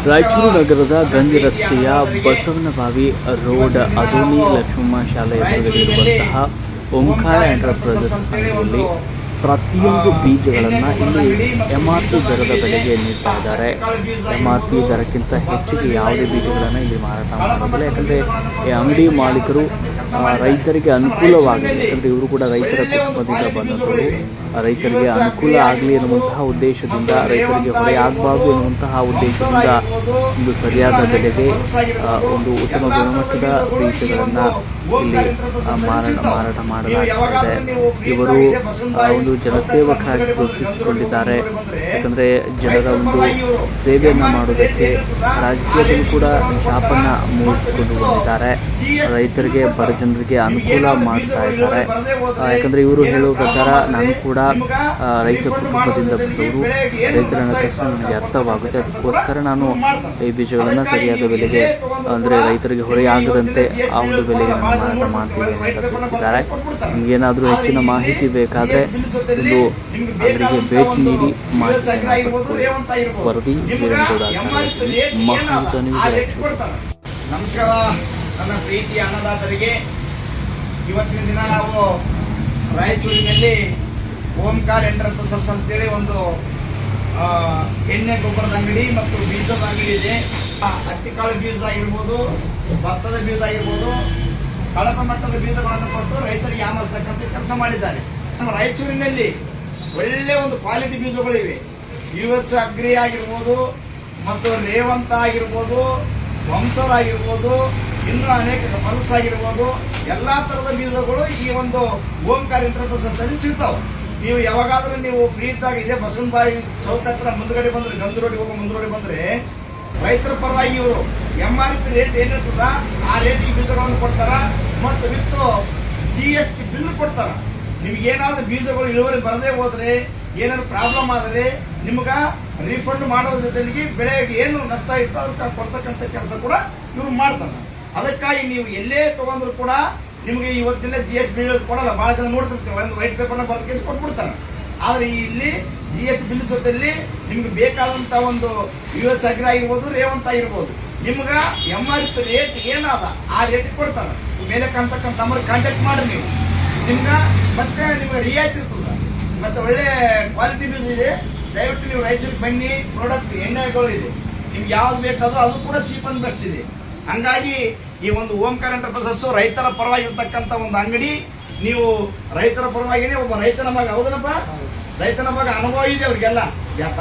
ರಾಯಚೂರು ನಗರದ ಗಂಜಿ ರಸ್ತೆಯ ಬಸವನಬಾವಿ ರೋಡ್ ಅದೋನಿ ಲಕ್ಷ್ಮಮ್ಮ ಶಾಲೆ ಎದುರುಗಡೆ ಓಂಕಾರ ಎಂಟರ್ಪ್ರೈಸಸ್ ಅಂಗಡಿಯಲ್ಲಿ ಪ್ರತಿಯೊಂದು ಬೀಜಗಳನ್ನು ಇಲ್ಲಿ MRP ದರದ ಬೆಲೆಗೆ ನೀಡ್ತಾ ಇದ್ದಾರೆ. MRP ದರಕ್ಕಿಂತ ಹೆಚ್ಚಿಗೆ ಯಾವುದೇ ಬೀಜಗಳನ್ನು ಇಲ್ಲಿ ಮಾರಾಟ ಮಾಡೋದಿಲ್ಲ. ಯಾಕಂದರೆ ಈ ಅಂಗಡಿ ಮಾಲೀಕರು ರೈತರಿಗೆ ಅನುಕೂಲವಾಗಲಿ, ಯಾಕಂದರೆ ಇವರು ಕೂಡ ರೈತರ ಕುಟುಂಬದಿಂದ ಬಂದವರು, ರೈತರಿಗೆ ಅನುಕೂಲ ಆಗಲಿ ಎನ್ನುವಂತಹ ಉದ್ದೇಶದಿಂದ, ರೈತರಿಗೆ ಹೊರೆ ಆಗಬಾರ್ದು ಎನ್ನುವಂತಹ ಉದ್ದೇಶದಿಂದ ಒಂದು ಸರಿಯಾದ ಬೆಲೆಗೆ ಒಂದು ಉತ್ತಮ ಗುಣಮಟ್ಟದ ಬೀಜಗಳನ್ನು ಇಲ್ಲಿ ಮಾರಾಟ ಮಾಡಲಾಗುತ್ತದೆ. ಇವರು ಒಂದು ಜನಸೇವಕರಾಗಿ ಗುರುತಿಸಿಕೊಂಡಿದ್ದಾರೆ. ಯಾಕಂದರೆ ಜನರ ಒಂದು ಸೇವೆಯನ್ನು ಮಾಡೋದಕ್ಕೆ ರಾಜಕೀಯದಲ್ಲೂ ಕೂಡ ಛಾಪನ್ನು ಮೂಡಿಸಿಕೊಂಡು ಬಂದಿದ್ದಾರೆ. ರೈತರಿಗೆ, ಬಡ ಜನರಿಗೆ ಅನುಕೂಲ ಮಾಡ್ತಾ ಇದ್ದಾರೆ. ಯಾಕಂದರೆ ಇವರು ಹೇಳುವ ಪ್ರಕಾರ ನಾನು ಕೂಡ ರೈತ ಕುಟುಂಬದಿಂದ ಬಂದವರು, ರೈತರ ಕಷ್ಟ ನನಗೆ ಅರ್ಥವಾಗುತ್ತೆ, ಅದಕ್ಕೋಸ್ಕರ ನಾನು ಈ ಬೀಜಗಳನ್ನು ಸರಿಯಾದ ಬೆಲೆಗೆ, ಅಂದರೆ ರೈತರಿಗೆ ಹೊರೆಯಾಗದಂತೆ ಆ ಒಂದು ಬೆಲೆಗೆ ನಾನು ಮಾರಾಟ ಮಾಡ್ತೀವಿ ಅಂತ ತಿಳಿಸಿದ್ದಾರೆ. ನಿಮಗೇನಾದರೂ ಹೆಚ್ಚಿನ ಮಾಹಿತಿ ಬೇಕಾದರೆ ಒಂದು ಅವರಿಗೆ ಭೇಟಿ ನೀಡಿ ಮಾಹಿತಿ ವರದಿ ಮಹಾಯುತ ನ್ಯೂಸ್. ನಮಸ್ಕಾರ ನನ್ನ ಪ್ರೀತಿಯ ಅನ್ನದಾತರಿಗೆ. ಇವತ್ತಿನ ದಿನ ನಾವು ರಾಯಚೂರಿನಲ್ಲಿ ಓಂಕಾರ ಎಂಟರ್ಪ್ರೈಸಸ್ ಅಂತೇಳಿ ಒಂದು ಎಣ್ಣೆ ಗೊಬ್ಬರದ ಅಂಗಡಿ ಮತ್ತು ಬೀಜದ ಅಂಗಡಿ ಇದೆ. ಹತ್ತಿಕಾಳು ಬೀಜ ಆಗಿರ್ಬೋದು, ಭತ್ತದ ಬೀಜ ಆಗಿರ್ಬೋದು, ಕಳಪ ಮಟ್ಟದ ಬೀಜಗಳನ್ನು ಕೊಟ್ಟು ರೈತರಿಗೆ ಯಾಮರಿಸ್ತಕ್ಕಂಥ ಕೆಲಸ ಮಾಡಿದ್ದಾರೆ. ನಮ್ಮ ರಾಯಚೂರಿನಲ್ಲಿ ಒಳ್ಳೆ ಒಂದು ಕ್ವಾಲಿಟಿ ಬೀಜಗಳಿವೆ. US ಅಗ್ರಿ ಆಗಿರ್ಬೋದು, ಮತ್ತು ರೇವಂತ ಆಗಿರ್ಬೋದು, ವಂಸರ್ ಆಗಿರ್ಬೋದು, ಇನ್ನೂ ಅನೇಕ ಪಲ್ಸ್ ಆಗಿರ್ಬೋದು, ಎಲ್ಲಾ ತರದ ಬೀಜಗಳು ಈ ಒಂದು ಓಂಕಾರ ಎಂಟರ್ಪ್ರೈಸಸ್ ಅಲ್ಲಿ ಸಿಗ್ತಾವೆ. ನೀವು ಯಾವಾಗಾದ್ರೂ ನೀವು ಫ್ರೀ ಇದ್ದಾಗ ಇದೆ ಬಸವನಬಾಯಿ ಚೌಕ ಹತ್ರ ಮುಂದ್ಗಡೆ ಬಂದ್ರೆ, ಗಂಧ ರೋಡಿಗೆ ಹೋಗೋ ಮುಂದ್ಗಡೆ ಬಂದ್ರೆ, ರೈತರ ಪರವಾಗಿ ಇವರು MRP ರೇಟ್ ಏನಿರ್ತದ ಆ ರೇಟಿಗೆ ಬೀಜಗಳನ್ನು ಕೊಡ್ತಾರ ಮತ್ತು ವಿತ್ GST ಬಿಲ್ ಕೊಡ್ತಾರ. ನಿಮ್ಗೆ ಏನಾದ್ರೂ ಬೀಜಗಳು ಇಳುವರಿ ಬರದೇ ಹೋದ್ರೆ, ಏನಾದ್ರು ಪ್ರಾಬ್ಲಮ್ ಆದರೆ ನಿಮ್ಗ ರೀಫಂಡ್ ಮಾಡೋದ್ರ ಜೊತೆಗೆ ಬೆಳೆಗೆ ಏನು ನಷ್ಟ ಇರ್ತೋ ಅದಕ್ಕೆ ಕೊಡ್ತಕ್ಕಂಥ ಕೆಲಸ ಕೂಡ ಇವ್ರು ಮಾಡ್ತಾರೆ. ಅದಕ್ಕಾಗಿ ನೀವು ಎಲ್ಲೇ ತಗೊಂಡ್ರು ಕೂಡ ನಿಮಗೆ ಇವತ್ತಿನ GST ಬಿಲ್ ಕೊಡಲ್ಲ. ಬಹಳ ಜನ ನೋಡ್ತಿರ್ತೀವಿ, ಒಂದು ವೈಟ್ ಪೇಪರ್ನ ಬದಕೇಸಿ ಕೊಟ್ಬಿಡ್ತಾರೆ. ಆದ್ರೆ ಇಲ್ಲಿ GST ಬಿಲ್ ಜೊತೆಯಲ್ಲಿ ನಿಮ್ಗೆ ಬೇಕಾದಂತ ಒಂದು US ಅಗ್ರಿ ಆಗಿರ್ಬೋದು, ರೇವಂತ ಆಗಿರ್ಬೋದು, ನಿಮ್ಗ MRP ರೇಟ್ ಏನಾದ ಆ ರೇಟ್ ಕೊಡ್ತಾರ. ಮೇಲೆ ಕಾಣ್ತಕ್ಕಂಥ ನಂಬರ್ ಕಾಂಟ್ಯಾಕ್ಟ್ ಮಾಡಿ ನೀವು, ನಿಮ್ಗ ಮತ್ತೆ ನಿಮ್ಗೆ ರಿಯಾಯಿತಿ ಇರ್ತದ. ಮತ್ತೆ ಒಳ್ಳೆ ಕ್ವಾಲಿಟಿ ಬೀಜ ಇದೆ. ದಯವಿಟ್ಟು ನೀವು ರಾಯಚೂರಿಗೆ ಬನ್ನಿ. ಪ್ರಾಡಕ್ಟ್ ಎಣ್ಣೆಗಳು ಇದೆ, ನಿಮ್ಗೆ ಯಾವ್ದು ಬೇಕಾದ್ರೂ ಅದು ಕೂಡ ಚೀಪ್ ಅಂಡ್ ಬೆಸ್ಟ್ ಇದೆ. ಹಂಗಾಗಿ ಈ ಒಂದು ಓಂಕಾರ ಎಂಟರ್ಪ್ರೈಸಸ್ ರೈತರ ಪರವಾಗಿ ಇರ್ತಕ್ಕಂಥ ಒಂದು ಅಂಗಡಿ. ನೀವು ರೈತರ ಪರವಾಗಿನೇ ಒಬ್ಬ ರೈತನ ಮಗ, ಹೌದನಪ್ಪ, ರೈತನ ಮಗ ಅನುಭವ ಇದೆ ಅವ್ರಿಗೆಲ್ಲ.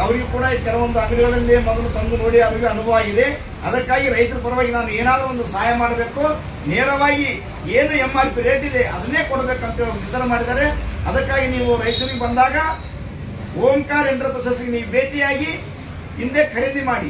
ಅವ್ರಿಗೂ ಕೂಡ ಕೆಲವೊಂದು ಅಂಗಡಿಗಳಲ್ಲಿ ಮೊದಲು ತಂದು ನೋಡಿ ಅವ್ರಿಗೆ ಅನುಭವ ಆಗಿದೆ. ಅದಕ್ಕಾಗಿ ರೈತರ ಪರವಾಗಿ ನಾನು ಏನಾದರೂ ಒಂದು ಸಹಾಯ ಮಾಡಬೇಕು, ನೇರವಾಗಿ ಏನು MRP ರೇಟ್ ಇದೆ ಅದನ್ನೇ ಕೊಡಬೇಕಂತ ನಿರ್ಧಾರ ಮಾಡಿದ್ದಾರೆ. ಅದಕ್ಕಾಗಿ ನೀವು ರೈತರಿಗೆ ಬಂದಾಗ ಓಂಕಾರ ಎಂಟರ್ಪ್ರೈಸಸ್ಗೆ ನೀವು ಭೇಟಿಯಾಗಿ ಹಿಂದೆ ಖರೀದಿ ಮಾಡಿ.